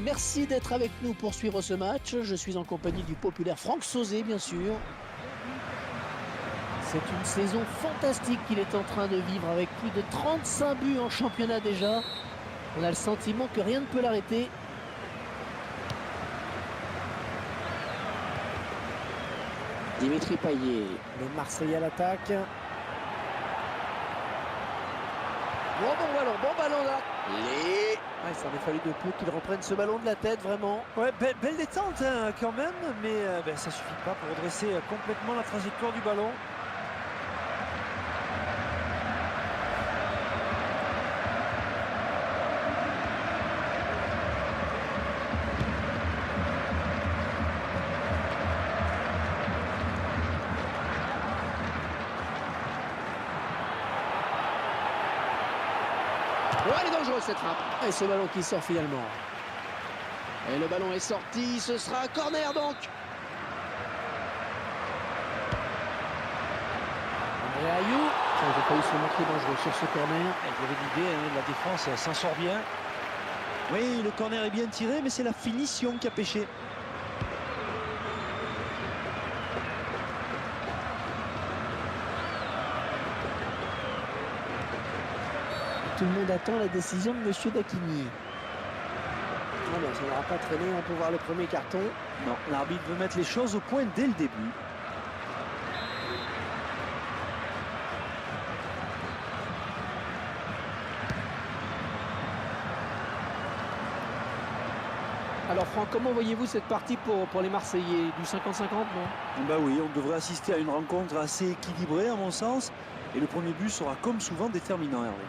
merci d'être avec nous pour suivre ce match. Je suis en compagnie du populaire Franck Sauzet, bien sûr. C'est une saison fantastique qu'il est en train de vivre avec plus de 35 buts en championnat déjà. On a le sentiment que rien ne peut l'arrêter. Dimitri Payet, le Marseillais à l'attaque. Bon ballon là. Ouais, ça aurait fallu de peu qu'il reprenne ce ballon de la tête, vraiment. Ouais, belle détente hein, quand même, mais ça suffit pas pour redresser complètement la trajectoire du ballon. Oh, elle est dangereuse cette frappe. Et ce ballon qui sort finalement. Et le ballon est sorti, ce sera un corner donc. André Ayou. Ça n'a pas eu se montrer dangereux sur ce corner. Vous avez l'idée, hein, la défense s'en sort bien. Oui, le corner est bien tiré, mais c'est la finition qui a pêché. Tout le monde attend la décision de Monsieur Dakini. Ah ben, ça n'aura pas traîné, on peut voir le premier carton. Non, l'arbitre veut mettre les choses au point dès le début. Alors Franck, comment voyez-vous cette partie pour les Marseillais? Du 50-50, non? Bah oui, on devrait assister à une rencontre assez équilibrée à mon sens. Et le premier but sera comme souvent déterminant, Hervé.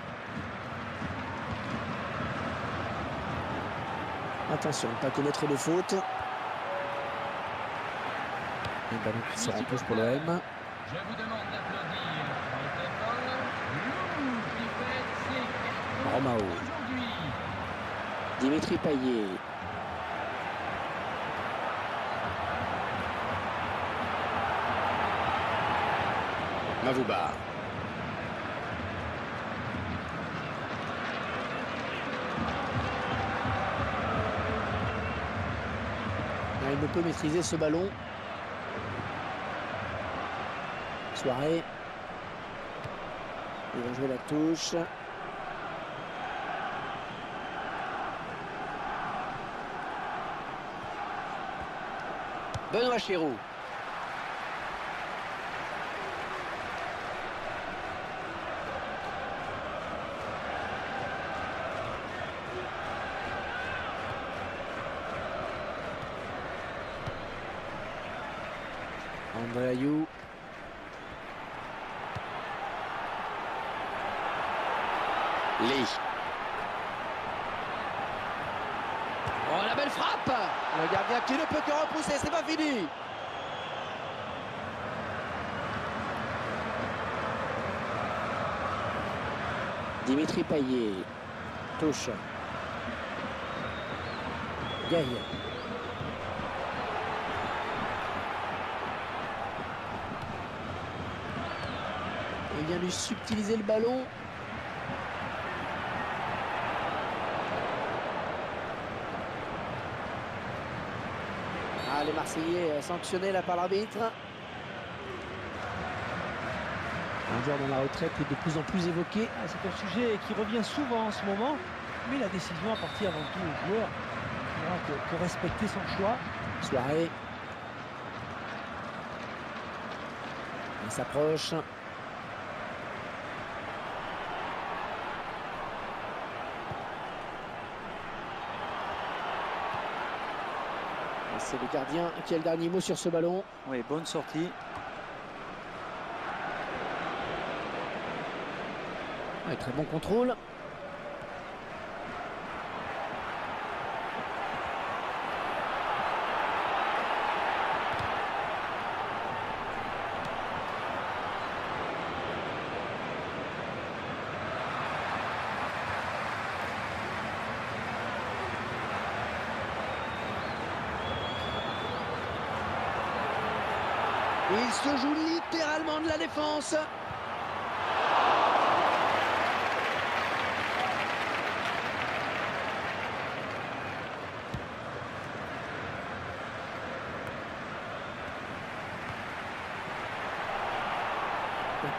Attention, pas commettre de faute. Un ballon qui sort en touche pour l'OM. Je vous demande d'applaudir Romao. aujourd'hui. Dimitri Payet. Mavouba. Il ne peut maîtriser ce ballon. Soirée. Il va jouer la touche. Benoît Chéroux. André Ayou. Lee. Oh, la belle frappe! Le gardien qui ne peut que repousser, c'est pas fini! Dimitri Payet. Touche. Gaïa. Il vient lui subtiliser le ballon. Ah, les Marseillais sanctionnés là par l'arbitre. Un joueur dans la retraite est de plus en plus évoqué. C'est un sujet qui revient souvent en ce moment, mais la décision appartient avant tout au joueur. Il faudra que respecter son choix. Soirée. Il s'approche. C'est le gardien qui a le dernier mot sur ce ballon. Oui, bonne sortie. Ouais, très bon contrôle. Il se joue littéralement de la défense.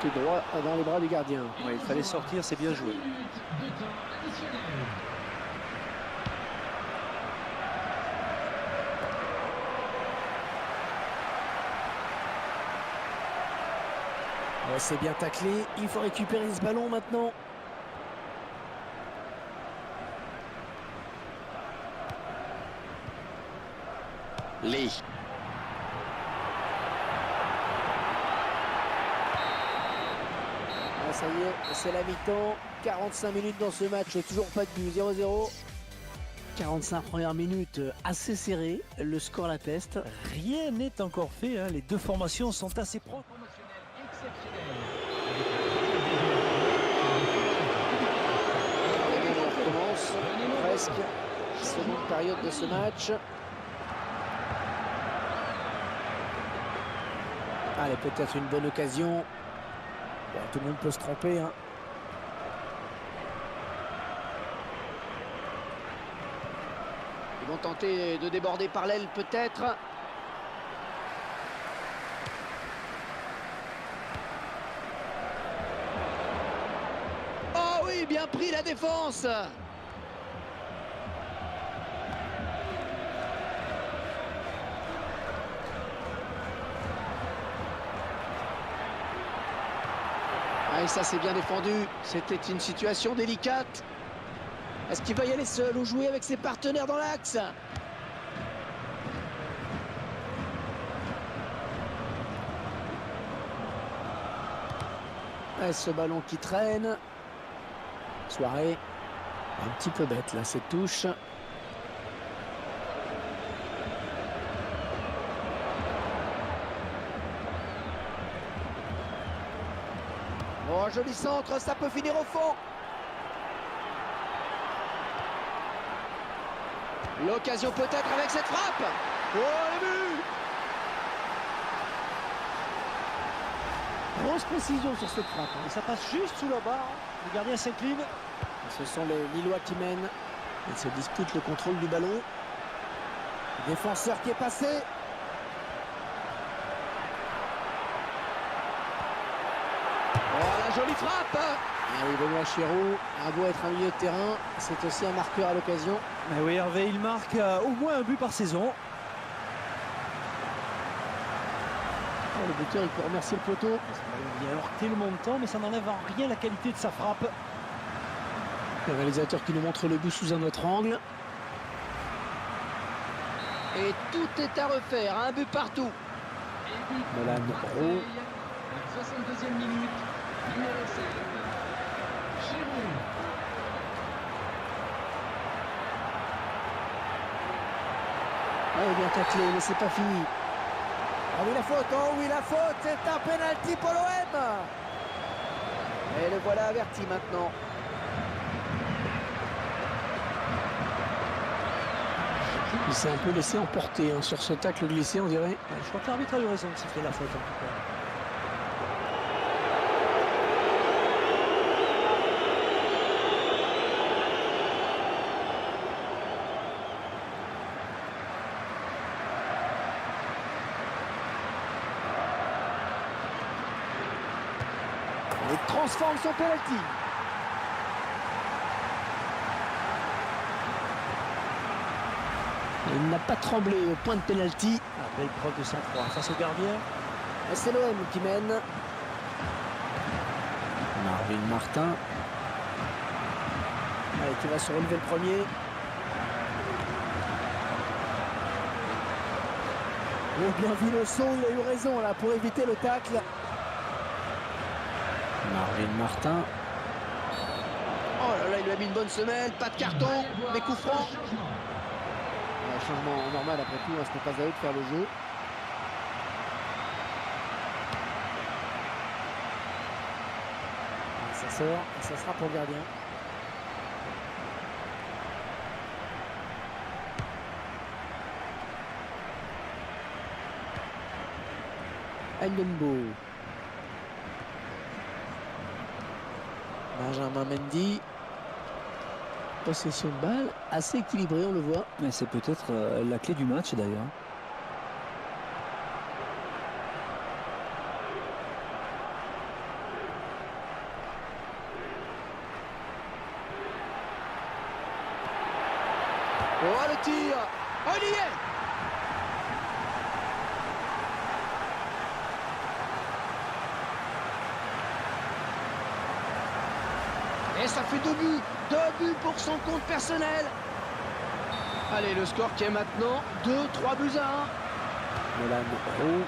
Tout droit dans les bras du gardien. Ouais, il fallait sortir, c'est bien joué. Ouais, c'est bien taclé. Il faut récupérer ce ballon maintenant. Lee. Ah, ça y est, c'est la mi-temps. 45 minutes dans ce match, toujours pas de but, 0-0. 45 premières minutes assez serrées, le score l'atteste. Rien n'est encore fait, hein. Les deux formations sont assez proches. Et on recommence presque. Seconde période de ce match. Allez, peut-être une bonne occasion. Bon, tout le monde peut se tromper, hein. Ils vont tenter de déborder par l'aile peut-être. Oh oui, bien pris la défense. Ah, et ça c'est bien défendu. C'était une situation délicate. Est-ce qu'il va y aller seul ou jouer avec ses partenaires dans l'axe? Ce ballon qui traîne. Soirée. Un petit peu bête là, cette touche. Oh, joli centre, ça peut finir au fond. L'occasion peut-être avec cette frappe. Oh, le but! Grosse précision sur cette frappe. Et ça passe juste sous la barre. Le gardien s'incline. Ce sont les Lillois qui mènent. Ils se disputent le contrôle du ballon. Défenseur qui est passé. Oh, la jolie frappe! Ah oui, Benoît Chéroux a beau être un milieu de terrain, c'est aussi un marqueur à l'occasion. Mais oui, Hervé, il marque au moins un but par saison. Oh, le buteur, il peut remercier le poteau. Il a heurté le montant, mais ça n'enlève en rien la qualité de sa frappe. Le réalisateur qui nous montre le but sous un autre angle. Et tout est à refaire, un but partout. Molan Roux. 62e minute, numéro 7. Giroud. Oh, bien taclé, mais c'est pas fini. Oh oui, la faute, oh oui, la faute, c'est un penalty pour l'OM. Et le voilà averti maintenant. Il s'est un peu laissé emporter hein, sur ce tacle glissé, on dirait. Je crois que l'arbitre a eu raison de siffler la faute en tout cas. Il transforme son penalty. Il n'a pas tremblé au point de penalty. Belle preuve de sang-froid face au gardien. Et c'est l'OM qui mène. Marvin Martin. Allez, qui va se relever le premier. Oh, bien vu le saut, il a eu raison là pour éviter le tacle. Marvin Martin. Oh là là, il lui a mis une bonne semelle, pas de carton, mais coup franc. Changement normal après tout, hein, ce n'est pas à eux de faire le jeu. Ça sort, et ça sera pour le gardien. Ndembo. Benjamin Mendy. Possession de balle, assez équilibrée, on le voit. Mais c'est peut-être la clé du match d'ailleurs. Oh, le tir. Oh, il y est. Et ça fait 2 buts. 2 buts pour son compte personnel. Allez, le score qui est maintenant 2-3 buts à 1. Nolan Roux.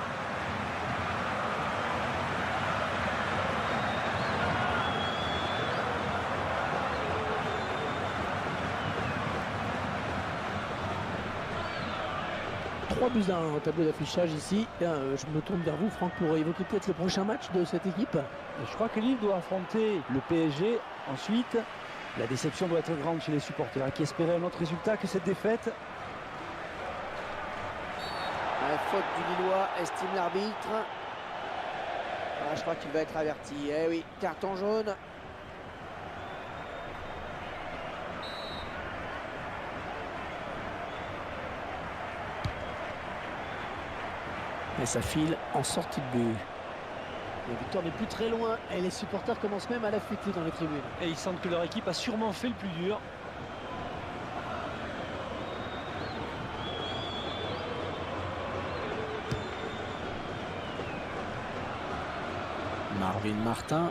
Trois buts à 1 au tableau d'affichage ici. Je me tourne vers vous, Franck, pour évoquer peut-être le prochain match de cette équipe. Je crois que Lille doit affronter le PSG. Ensuite, la déception doit être grande chez les supporters qui espéraient un autre résultat que cette défaite. La faute du Lillois, estime l'arbitre. Ah, je crois qu'il va être averti. Eh oui, carton jaune. Et ça file en sortie de but. La victoire n'est plus très loin et les supporters commencent même à l'affûter dans les tribunes. Et ils sentent que leur équipe a sûrement fait le plus dur. Marvin Martin.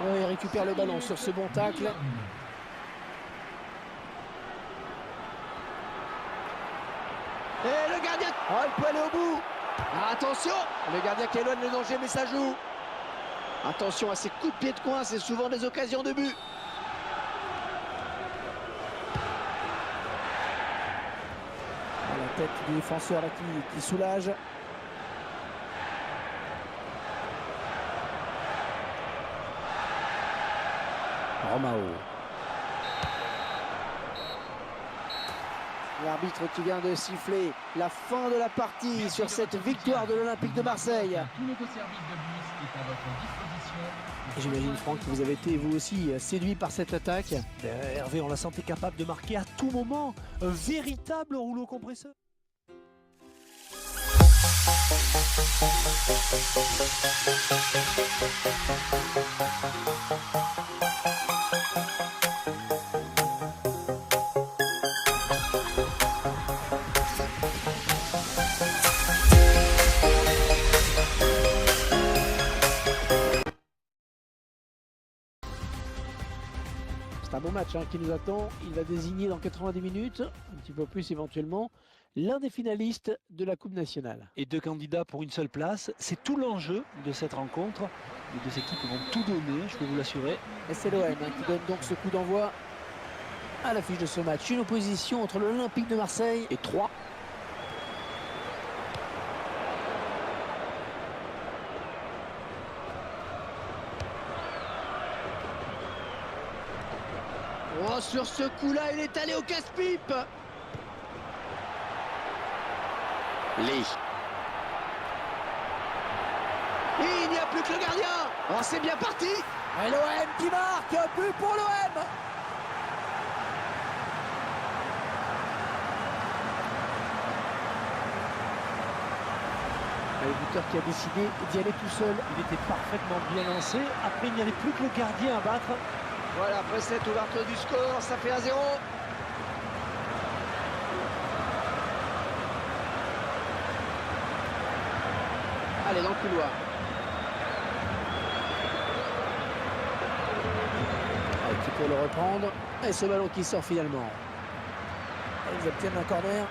Oh, il récupère le ballon sur ce bon tacle. Et le gardien. Oh, il peut aller au bout. Ah, attention. Le gardien qui éloigne le danger, mais ça joue. Attention à ces coups de pied de coin, c'est souvent des occasions de but. La tête du défenseur là, qui soulage. Romao. L'arbitre qui vient de siffler la fin de la partie sur cette victoire de l'Olympique de Marseille. J'imagine, Franck, que vous avez été vous aussi séduit par cette attaque. Hervé, on la sentait capable de marquer à tout moment. Un véritable rouleau compresseur. C'est un bon match qui nous attend. Il va désigner dans 90 minutes, un petit peu plus éventuellement, l'un des finalistes de la Coupe nationale. Et 2 candidats pour une seule place. C'est tout l'enjeu de cette rencontre. Les 2 équipes vont tout donner, je peux vous l'assurer. Et c'est l'OM qui donne donc ce coup d'envoi à l'affiche de ce match. Une opposition entre l'Olympique de Marseille et Troyes. Oh, sur ce coup-là, il est allé au casse-pipe. Lee. Il n'y a plus que le gardien. Oh, c'est bien parti. Et l'OM qui marque, but pour l'OM. Le buteur qui a décidé d'y aller tout seul. Il était parfaitement bien lancé. Après, il n'y avait plus que le gardien à battre. Voilà, après cette ouverture du score, ça fait 1-0. Allez, dans le couloir. Qui peut le reprendre. Et ce ballon qui sort finalement. Ils obtiennent un corner.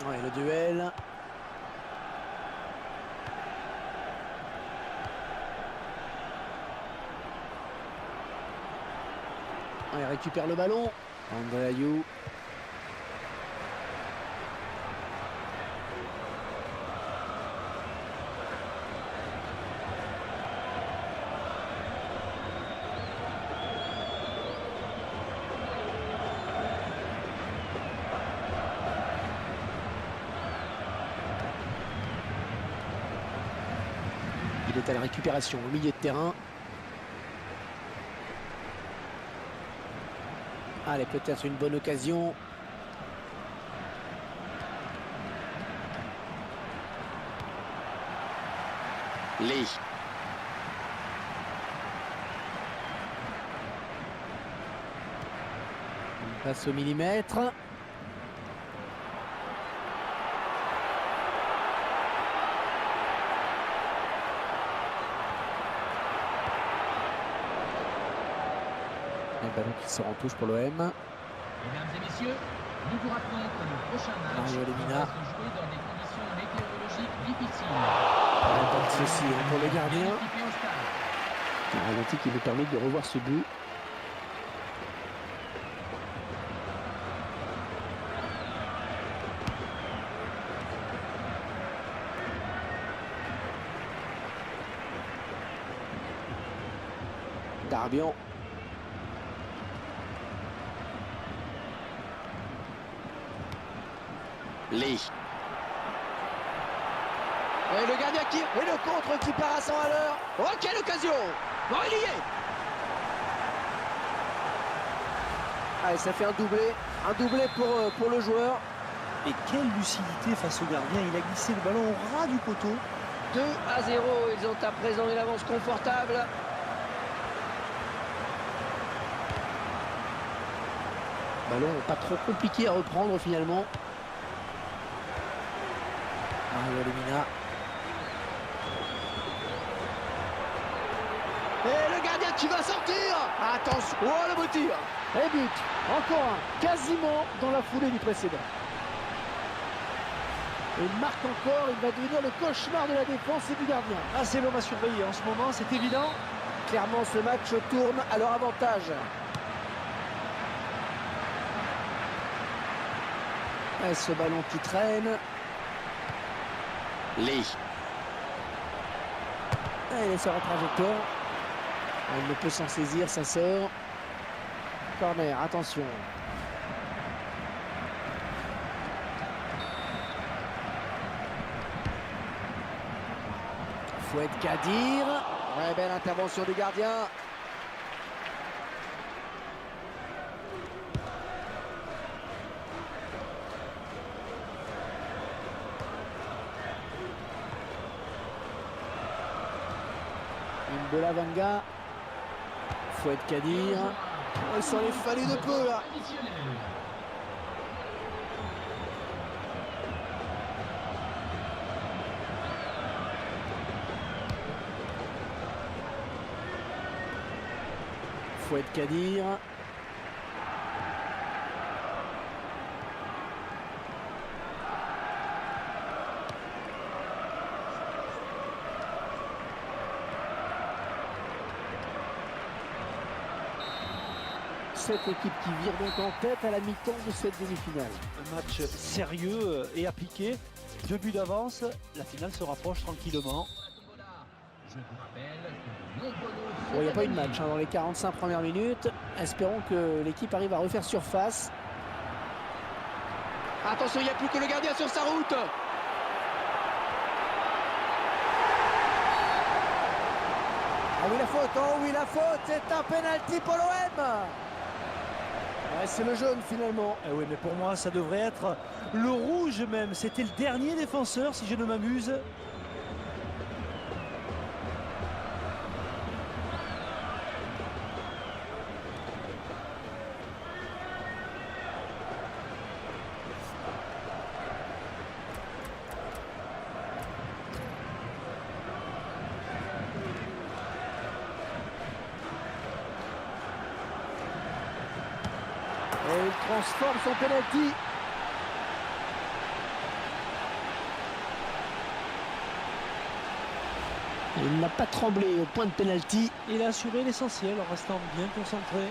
Ouais, le duel. Il récupère le ballon. André Ayou. à la récupération au milieu de terrain. Allez, peut-être une bonne occasion. Lee. Il passe au millimètre. Le ballon qui sort en touche pour l'OM. Mesdames et messieurs, nous vous rappelons que le prochain match Mario Lemina. va se jouer dans des conditions météorologiques difficiles. Pas de souci pour le gardien. Équipé au stade. Un ralenti qui nous permet de revoir ce but. Darbian. Lee. Et le gardien qui... Et le contre qui part à 100 à l'heure. Oh, quelle occasion! Bon, il y est! Allez, ça fait un doublé pour le joueur. Et quelle lucidité face au gardien. Il a glissé le ballon au ras du poteau. 2-0, ils ont à présent une avance confortable. Ballon pas trop compliqué à reprendre finalement. Mario Lemina. Et le gardien qui va sortir. Attention, oh le beau tir. Et but, encore un, quasiment dans la foulée du précédent. Et il marque encore, il va devenir le cauchemar de la défense et du gardien. Ah, c'est l'homme à surveiller en ce moment, c'est évident. Clairement, ce match tourne à leur avantage. Et ce ballon qui traîne. Lee. Et il est sur la trajectoire. Il ne peut s'en saisir, ça sort. Corner, attention. Fouet Kadir. Ouais, belle intervention du gardien. Une Belavanga. Fouet Kadir. Oh, il s'en est fallu de peu là. Additionnel. Fouet Kadir. Cette équipe qui vire donc en tête à la mi-temps de cette demi-finale. Un match sérieux et appliqué. 2 buts d'avance. La finale se rapproche tranquillement. Je vous rappelle que de nombreux lots Bon, sont il n'y a pas eu de gagnés. match dans les 45 premières minutes. Espérons que l'équipe arrive à refaire surface. Attention, il n'y a plus que le gardien sur sa route. Ah oui, la faute, oh oui, la faute, c'est un penalty pour l'OM. Ouais, c'est le jaune finalement. Eh oui, mais pour moi, ça devrait être le rouge même. C'était le dernier défenseur, si je ne m'abuse. Et il transforme son penalty. Il n'a pas tremblé au point de penalty. Il a assuré l'essentiel en restant bien concentré.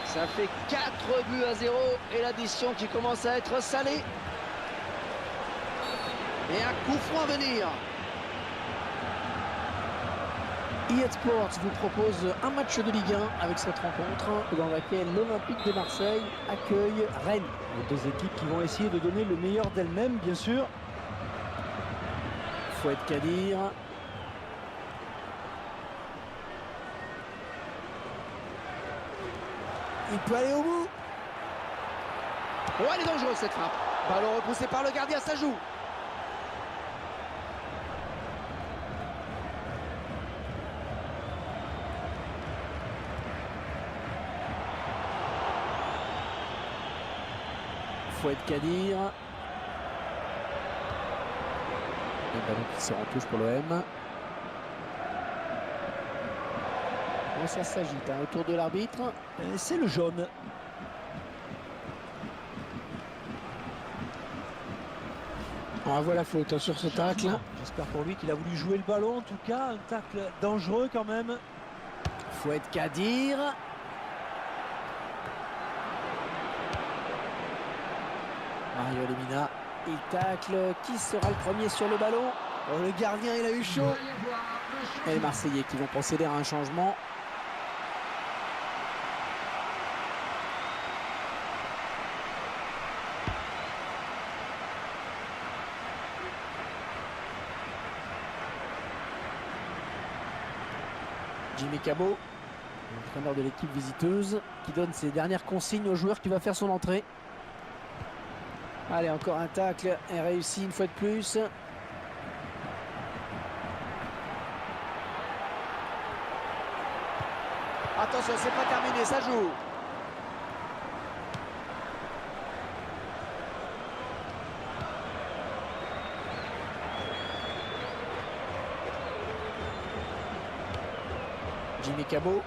Ça fait 4 buts à 0 et l'addition qui commence à être salée. Et un coup franc à venir. eSports vous propose un match de Ligue 1 avec cette rencontre dans laquelle l'Olympique de Marseille accueille Rennes. Les deux équipes qui vont essayer de donner le meilleur d'elles-mêmes, bien sûr. Fouet Kadir. Il peut aller au bout. Oh, elle est dangereuse cette frappe. Ballon repoussé par le gardien, ça joue. Fouad Kadir. Le ballon qui sort en touche pour l'OM. Bon, ça s'agite autour de l'arbitre. C'est le jaune. On voit la faute sur ce tacle. J'espère pour lui qu'il a voulu jouer le ballon. En tout cas, un tacle dangereux quand même. Fouad Kadir. Mario Lemina. Il tacle. Qui sera le premier sur le ballon? Oh, le gardien, il a eu chaud. Et les Marseillais qui vont procéder à un changement. Jimmy Cabot, l'entraîneur de l'équipe visiteuse, qui donne ses dernières consignes au joueur qui va faire son entrée. Allez, encore un tacle et réussi une fois de plus. Attention, c'est pas terminé, ça joue. Jimmy Cabot.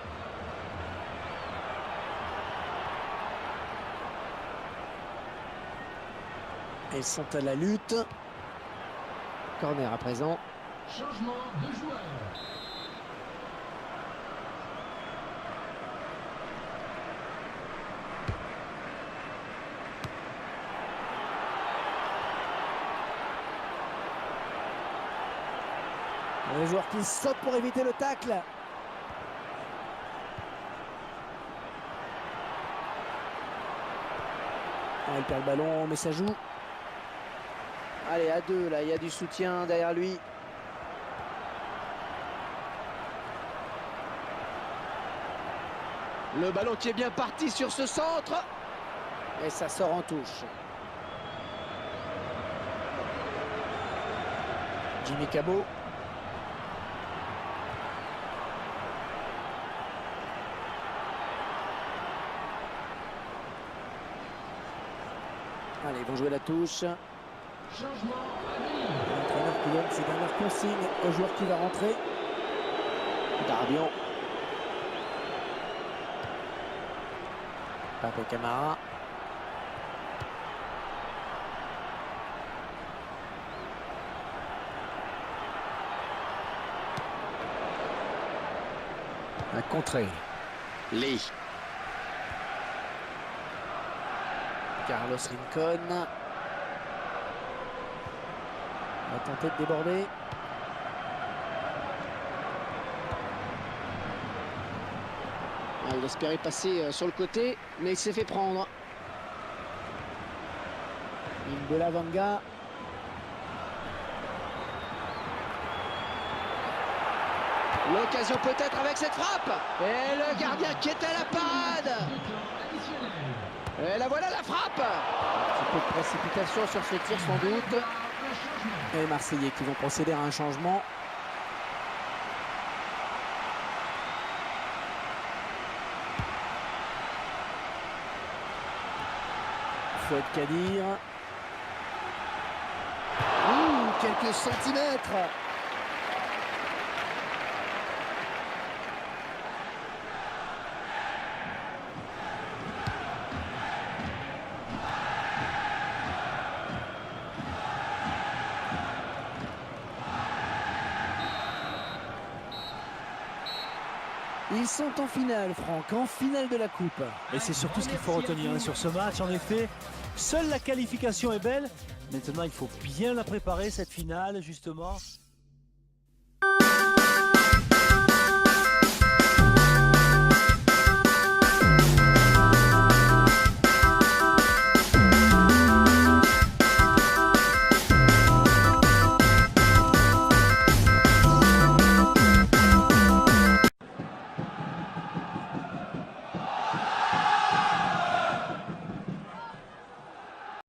Elles sont à la lutte. Corner à présent. Changement de joueur. Le joueur qui saute pour éviter le tacle. Il perd le ballon, mais ça joue. Allez, à deux, là, il y a du soutien derrière lui. Le ballon qui est bien parti sur ce centre. Et ça sort en touche. Jimmy Cabot. Allez, ils vont jouer la touche. L'entraîneur qui donne ses dernières consignes au joueur qui va rentrer. Darbian. Pape Camara. Un contré. Lee. Carlos Rincon va tenter de déborder. Il espérait passer sur le côté, mais il s'est fait prendre. Mbelavanga. L'occasion peut-être avec cette frappe. Et le gardien qui est à la parade. Et la voilà la frappe. Un petit peu de précipitation sur ce tir sans doute. Et les Marseillais qui vont procéder à un changement. Fouad Kadir. Quelques centimètres. Ils sont en finale, Franck, en finale de la Coupe. Et c'est surtout ce qu'il faut retenir sur ce match. En effet, seule la qualification est belle. Maintenant, il faut bien la préparer, cette finale, justement.